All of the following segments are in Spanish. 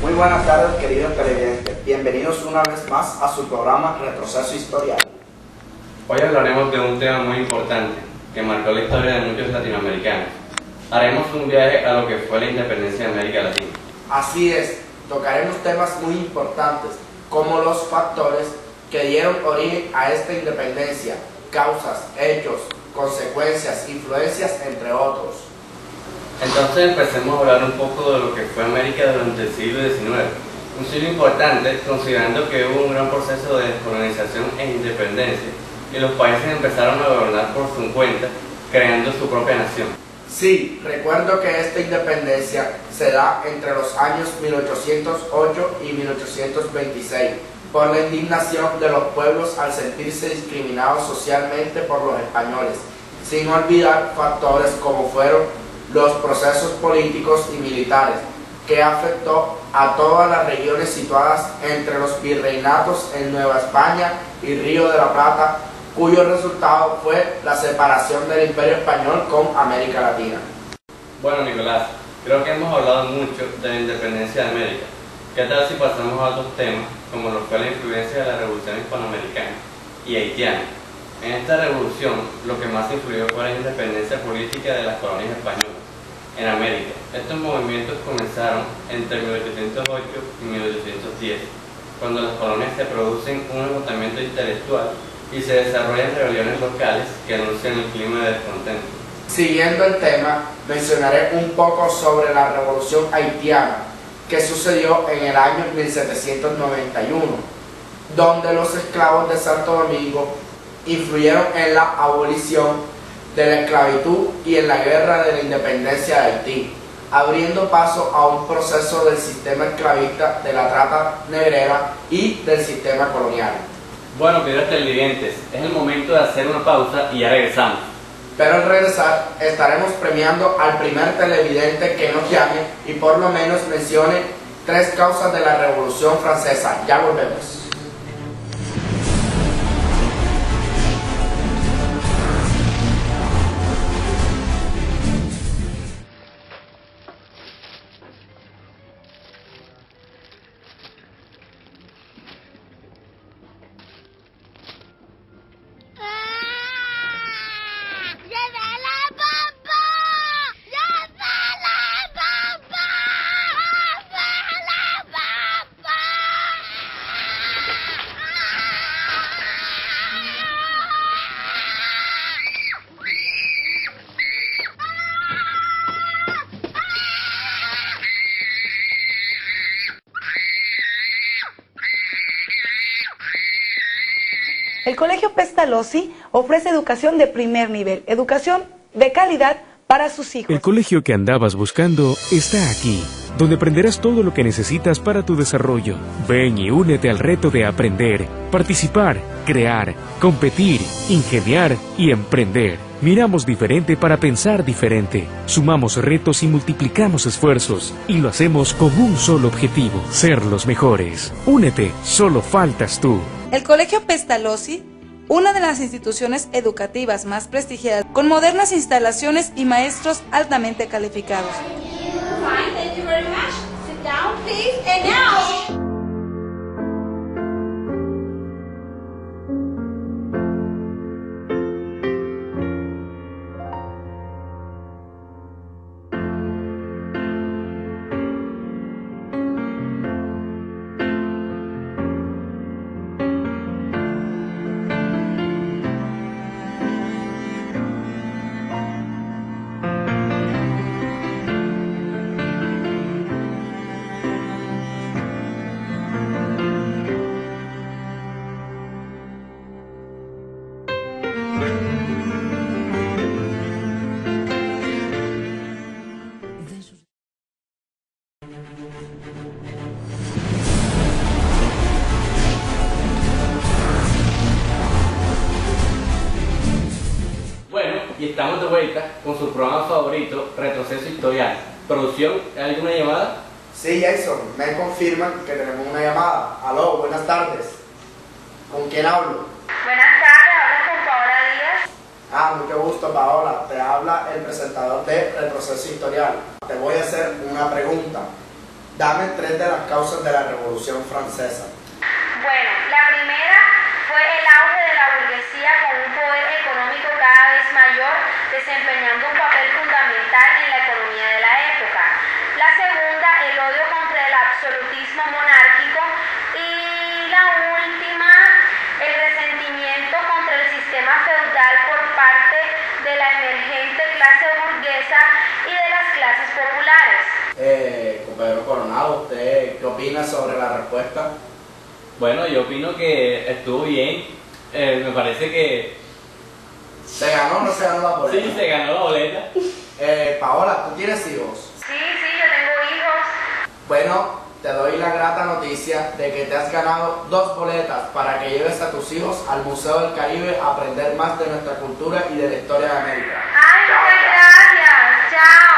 Muy buenas tardes, queridos televidentes. Bienvenidos una vez más a su programa Retroceso Historial. Hoy hablaremos de un tema muy importante que marcó la historia de muchos latinoamericanos. Haremos un viaje a lo que fue la independencia de América Latina. Así es, tocaremos temas muy importantes, como los factores que dieron origen a esta independencia, causas, hechos, consecuencias, influencias, entre otros. Entonces empecemos a hablar un poco de lo que fue América durante el siglo XIX. Un siglo importante, considerando que hubo un gran proceso de descolonización e independencia, y los países empezaron a gobernar por su cuenta, creando su propia nación. Sí, recuerdo que esta independencia se da entre los años 1808 y 1826, por la indignación de los pueblos al sentirse discriminados socialmente por los españoles, sin olvidar factores como fueron los procesos políticos y militares, que afectó a todas las regiones situadas entre los virreinatos en Nueva España y Río de la Plata, cuyo resultado fue la separación del Imperio Español con América Latina. Bueno, Nicolás, creo que hemos hablado mucho de la independencia de América. ¿Qué tal si pasamos a otros temas, como lo fue la influencia de la Revolución Hispanoamericana y haitiana? En esta revolución, lo que más influyó fue la independencia política de las colonias españolas en América. Estos movimientos comenzaron entre 1808 y 1810, cuando las colonias se producen un agotamiento intelectual y se desarrollan rebeliones locales que anuncian el clima de descontento. Siguiendo el tema, mencionaré un poco sobre la Revolución Haitiana, que sucedió en el año 1791, donde los esclavos de Santo Domingo influyeron en la abolición de la esclavitud y en la guerra de la independencia de Haití, abriendo paso a un proceso del sistema esclavista, de la trata negrera y del sistema colonial. Bueno, queridos televidentes, es el momento de hacer una pausa y ya regresamos. Pero al regresar estaremos premiando al primer televidente que nos llame y por lo menos mencione 3 causas de la Revolución Francesa. Ya volvemos. El Colegio Pestalozzi ofrece educación de primer nivel, educación de calidad para sus hijos. El colegio que andabas buscando está aquí, donde aprenderás todo lo que necesitas para tu desarrollo. Ven y únete al reto de aprender, participar, crear, competir, ingeniar y emprender. Miramos diferente para pensar diferente. Sumamos retos y multiplicamos esfuerzos. Y lo hacemos con un solo objetivo, ser los mejores. Únete, solo faltas tú. El Colegio Pestalozzi, una de las instituciones educativas más prestigiadas, con modernas instalaciones y maestros altamente calificados. Thank you very much. Sit down, please. And now. y estamos de vuelta con su programa favorito, Retroceso Historial. ¿Producción? ¿Hay alguna llamada? Sí, Jason, me confirman que tenemos una llamada. Aló, buenas tardes. ¿Con quién hablo? Buenas tardes, hablo con Paola Díaz. Mucho gusto, Paola. Te habla el presentador de Retroceso Historial. Te voy a hacer una pregunta. Dame 3 de las causas de la Revolución Francesa. Bueno, la primera fue el auge de la burguesía con un poder económico cada vez mayor, desempeñando un papel fundamental en la economía de la época. La segunda, el odio contra el absolutismo monárquico. Y la última, el resentimiento contra el sistema feudal por parte de la emergente clase burguesa y de las clases populares. Compañero Coronado, ¿usted qué opina sobre la respuesta? Bueno, yo opino que estuvo bien. Me parece que... ¿Se ganó o no se ganó la boleta? Sí, se ganó la boleta. Paola, ¿tú tienes hijos? Sí, yo tengo hijos. Bueno, te doy la grata noticia de que te has ganado 2 boletas para que lleves a tus hijos al Museo del Caribe a aprender más de nuestra cultura y de la historia de América. Ay, muchas gracias. Chao.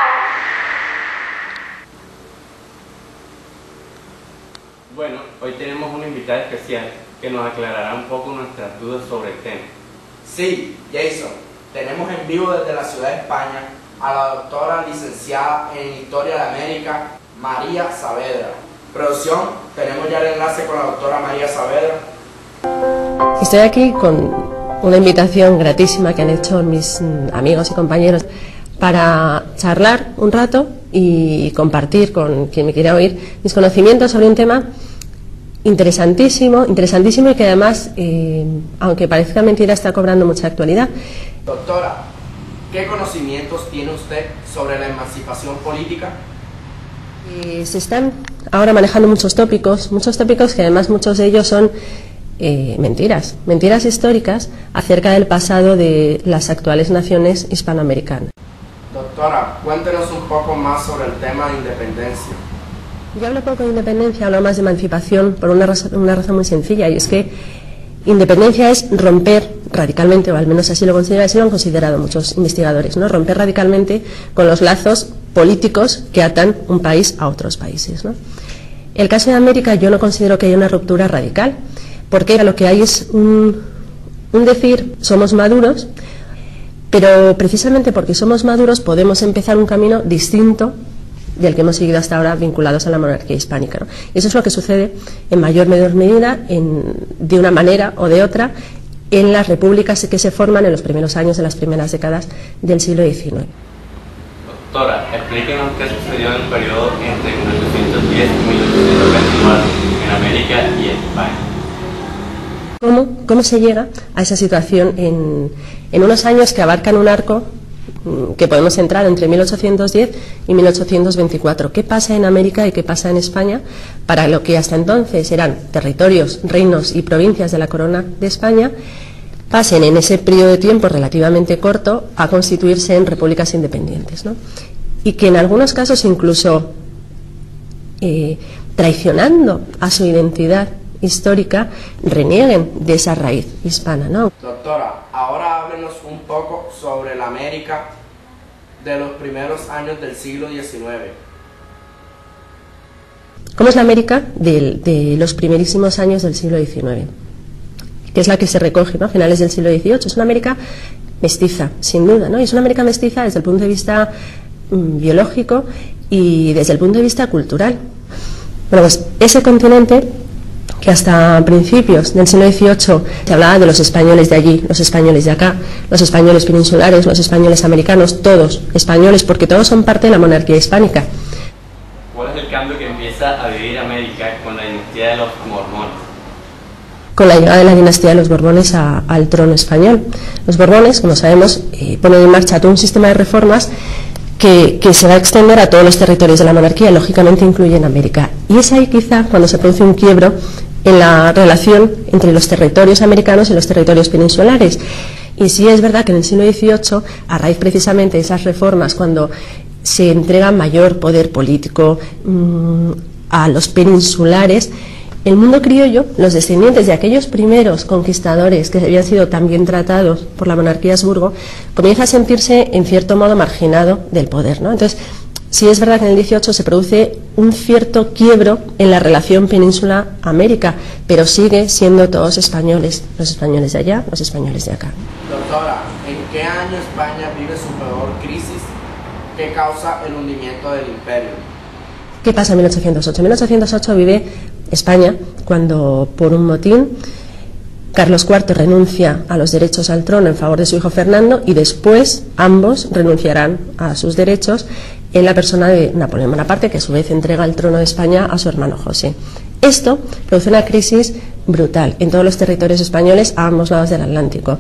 Bueno, hoy tenemos una invitada especial que nos aclarará un poco nuestras dudas sobre el tema. Sí, Jason, tenemos en vivo desde la ciudad de España a la doctora licenciada en Historia de América, María Saavedra. Producción, tenemos ya el enlace con la doctora María Saavedra. Estoy aquí con una invitación gratísima que han hecho mis amigos y compañeros para charlar un rato y compartir con quien me quiera oír mis conocimientos sobre un tema interesantísimo y que además, aunque parezca mentira, está cobrando mucha actualidad. Doctora, ¿qué conocimientos tiene usted sobre la emancipación política? Se están ahora manejando muchos tópicos que además muchos de ellos son mentiras históricas acerca del pasado de las actuales naciones hispanoamericanas. Doctora, cuéntenos un poco más sobre el tema de independencia. Yo hablo poco de independencia, hablo más de emancipación por una razón muy sencilla, y es que independencia es romper radicalmente, o al menos así lo han considerado muchos investigadores, ¿no? Romper radicalmente con los lazos políticos que atan un país a otros países, ¿no? El caso de América, yo no considero que haya una ruptura radical, porque lo que hay es un decir, somos maduros, pero precisamente porque somos maduros podemos empezar un camino distinto del que hemos seguido hasta ahora vinculados a la monarquía hispánica, ¿no? Y eso es lo que sucede en mayor o menor medida, de una manera o de otra, en las repúblicas que se forman en los primeros años de las primeras décadas del siglo XIX. Doctora, explíquenos qué sucedió en el periodo entre 1810 y 1824 en América y España. ¿Cómo se llega a esa situación en unos años que abarcan un arco que podemos entrar entre 1810 y 1824? ¿Qué pasa en América y qué pasa en España para lo que hasta entonces eran territorios, reinos y provincias de la corona de España, pasen en ese periodo de tiempo relativamente corto a constituirse en repúblicas independientes, ¿no? Y que en algunos casos incluso traicionando a su identidad histórica renieguen de esa raíz hispana, ¿no? Doctora, ahora háblenos un poco sobre la América de los primeros años del siglo XIX. ¿Cómo es la América de los primerísimos años del siglo XIX? Que es la que se recoge, ¿no?, a finales del siglo XVIII. Es una América mestiza, sin duda, ¿no? Y es una América mestiza desde el punto de vista biológico y desde el punto de vista cultural. Bueno, pues ese continente, que hasta principios del siglo XVIII se hablaba de los españoles de allí, los españoles de acá, los españoles peninsulares, los españoles americanos, todos españoles, porque todos son parte de la monarquía hispánica. ¿Cuál es el cambio que empieza a vivir América con la dinastía de los Borbones? Con la llegada de la dinastía de los Borbones al trono español. Los Borbones, como sabemos, ponen en marcha todo un sistema de reformas que se va a extender a todos los territorios de la monarquía, lógicamente incluyen América. Y es ahí quizá cuando se produce un quiebro en la relación entre los territorios americanos y los territorios peninsulares. Y sí es verdad que en el siglo XVIII, a raíz precisamente de esas reformas, cuando se entrega mayor poder político a los peninsulares, El mundo criollo, los descendientes de aquellos primeros conquistadores que habían sido tan bien tratados por la monarquía Habsburgo, comienza a sentirse en cierto modo marginado del poder, ¿no? Entonces, sí es verdad que en el 18 se produce un cierto quiebro en la relación península-América, pero sigue siendo todos españoles, los españoles de allá, los españoles de acá. Doctora, ¿en qué año España vive su peor crisis que causa el hundimiento del imperio? ¿Qué pasa en 1808? En 1808 vive España cuando, por un motín, Carlos IV renuncia a los derechos al trono en favor de su hijo Fernando y después ambos renunciarán a sus derechos en la persona de Napoleón Bonaparte, que a su vez entrega el trono de España a su hermano José. Esto produce una crisis brutal en todos los territorios españoles a ambos lados del Atlántico.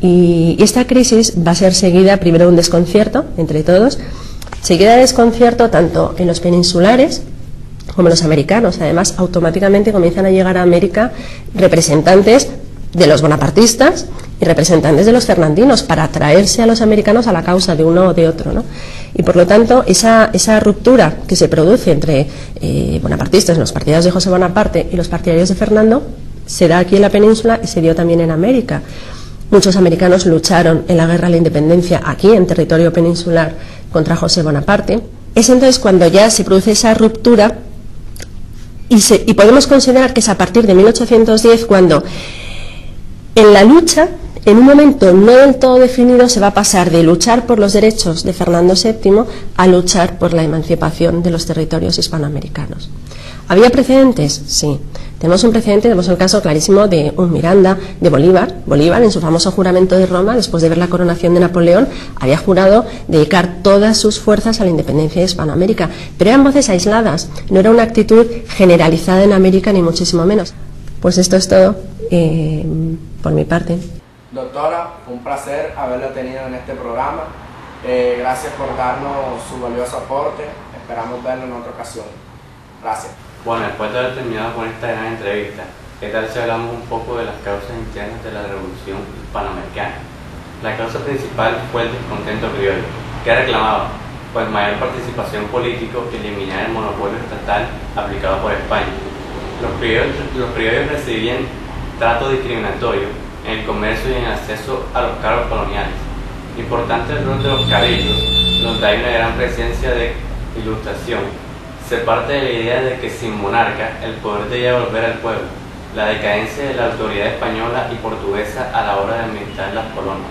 Y esta crisis va a ser seguida primero de un desconcierto entre todos, seguida de desconcierto tanto en los peninsulares como los americanos. Además, automáticamente comienzan a llegar a América representantes de los bonapartistas y representantes de los fernandinos para atraerse a los americanos a la causa de uno o de otro, ¿no? Y por lo tanto, esa ruptura que se produce entre bonapartistas, los partidarios de José Bonaparte y los partidarios de Fernando, se da aquí en la península y se dio también en América. Muchos americanos lucharon en la guerra a la independencia aquí en territorio peninsular contra José Bonaparte. Es entonces cuando ya se produce esa ruptura y podemos considerar que es a partir de 1810 cuando en la lucha, en un momento no del todo definido, se va a pasar de luchar por los derechos de Fernando VII a luchar por la emancipación de los territorios hispanoamericanos. ¿Había precedentes? Sí. Tenemos un precedente, tenemos el caso clarísimo de un Miranda, de Bolívar. Bolívar, en su famoso juramento de Roma, después de ver la coronación de Napoleón, había jurado dedicar todas sus fuerzas a la independencia de Hispanoamérica. Pero eran voces aisladas, no era una actitud generalizada en América, ni muchísimo menos. Pues esto es todo por mi parte. Doctora, fue un placer haberla tenido en este programa. Gracias por darnos su valioso aporte. Esperamos verlo en otra ocasión. Gracias. Bueno, después de haber terminado con esta gran entrevista, ¿qué tal si hablamos un poco de las causas internas de la Revolución Hispanoamericana? La causa principal fue el descontento criollo, que reclamaba pues mayor participación política y eliminar el monopolio estatal aplicado por España. Los criollos recibían trato discriminatorio en el comercio y en el acceso a los cargos coloniales. Importante el rol de los cabildos, donde hay una gran presencia de ilustración. Se parte de la idea de que sin monarca el poder debía volver al pueblo, la decadencia de la autoridad española y portuguesa a la hora de administrar las colonias.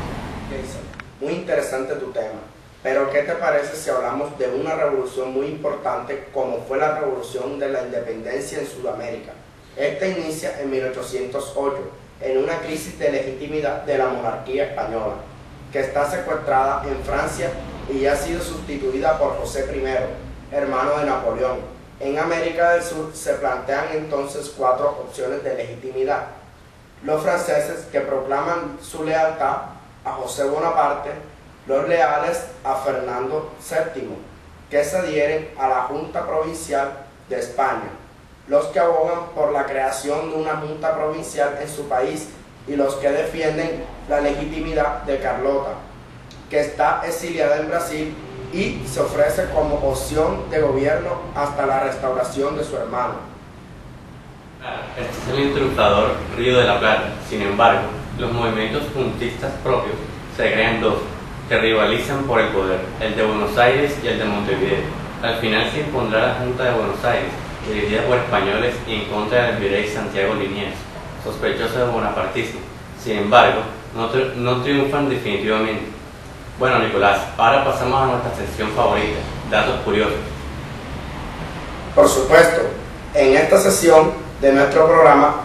Jason, muy interesante tu tema, pero ¿qué te parece si hablamos de una revolución muy importante como fue la revolución de la independencia en Sudamérica? Esta inicia en 1808, en una crisis de legitimidad de la monarquía española, que está secuestrada en Francia y ya ha sido sustituida por José I, hermano de Napoleón. En América del Sur se plantean entonces 4 opciones de legitimidad. Los franceses, que proclaman su lealtad a José Bonaparte, los leales a Fernando VII, que se adhieren a la Junta Provincial de España, los que abogan por la creación de una Junta Provincial en su país y los que defienden la legitimidad de Carlota, que está exiliada en Brasil y se ofrece como opción de gobierno hasta la restauración de su hermano. Este es el intruslador Río de la Plata. Sin embargo, los movimientos juntistas propios se crean 2, que rivalizan por el poder, el de Buenos Aires y el de Montevideo. Al final se impondrá la Junta de Buenos Aires, dirigida por españoles y en contra del virrey Santiago Liniers, sospechoso de bonapartismo. Sin embargo, no triunfan definitivamente. Bueno, Nicolás, ahora pasamos a nuestra sección favorita, datos curiosos. Por supuesto, en esta sesión de nuestro programa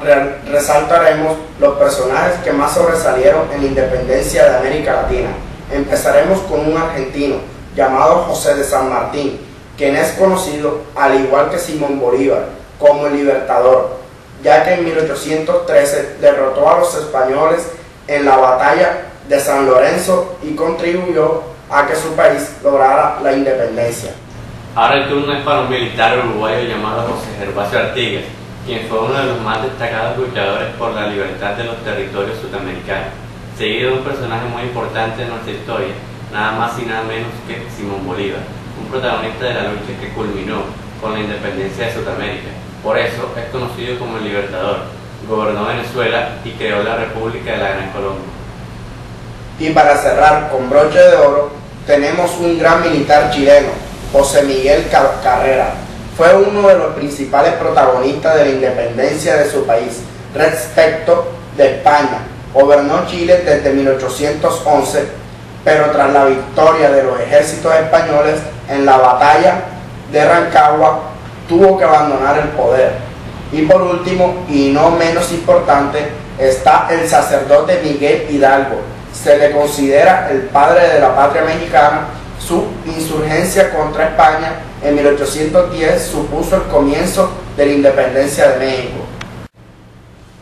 resaltaremos los personajes que más sobresalieron en la independencia de América Latina. Empezaremos con un argentino llamado José de San Martín, quien es conocido, al igual que Simón Bolívar, como el Libertador, ya que en 1813 derrotó a los españoles en la batalla de San Lorenzo y contribuyó a que su país lograra la independencia. Ahora el turno es para un militar uruguayo llamado José Gervasio Artigas, quien fue uno de los más destacados luchadores por la libertad de los territorios sudamericanos, seguido de un personaje muy importante en nuestra historia, nada más y nada menos que Simón Bolívar, un protagonista de la lucha que culminó con la independencia de Sudamérica. Por eso es conocido como el Libertador. Gobernó Venezuela y creó la República de la Gran Colombia. Y para cerrar con broche de oro, tenemos un gran militar chileno, José Miguel Carrera. Fue uno de los principales protagonistas de la independencia de su país respecto de España. Gobernó Chile desde 1811, pero tras la victoria de los ejércitos españoles en la batalla de Rancagua, tuvo que abandonar el poder. Y por último, y no menos importante, está el sacerdote Miguel Hidalgo. Se le considera el padre de la patria mexicana. Su insurgencia contra España en 1810 supuso el comienzo de la independencia de México.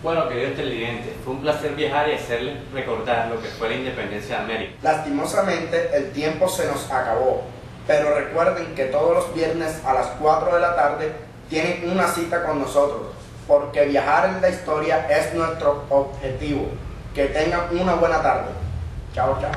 Bueno, queridos televidentes, fue un placer viajar y hacerles recordar lo que fue la independencia de América. Lastimosamente, el tiempo se nos acabó, pero recuerden que todos los viernes a las 4 de la tarde tienen una cita con nosotros, porque viajar en la historia es nuestro objetivo. Que tengan una buena tarde. Chao, chao.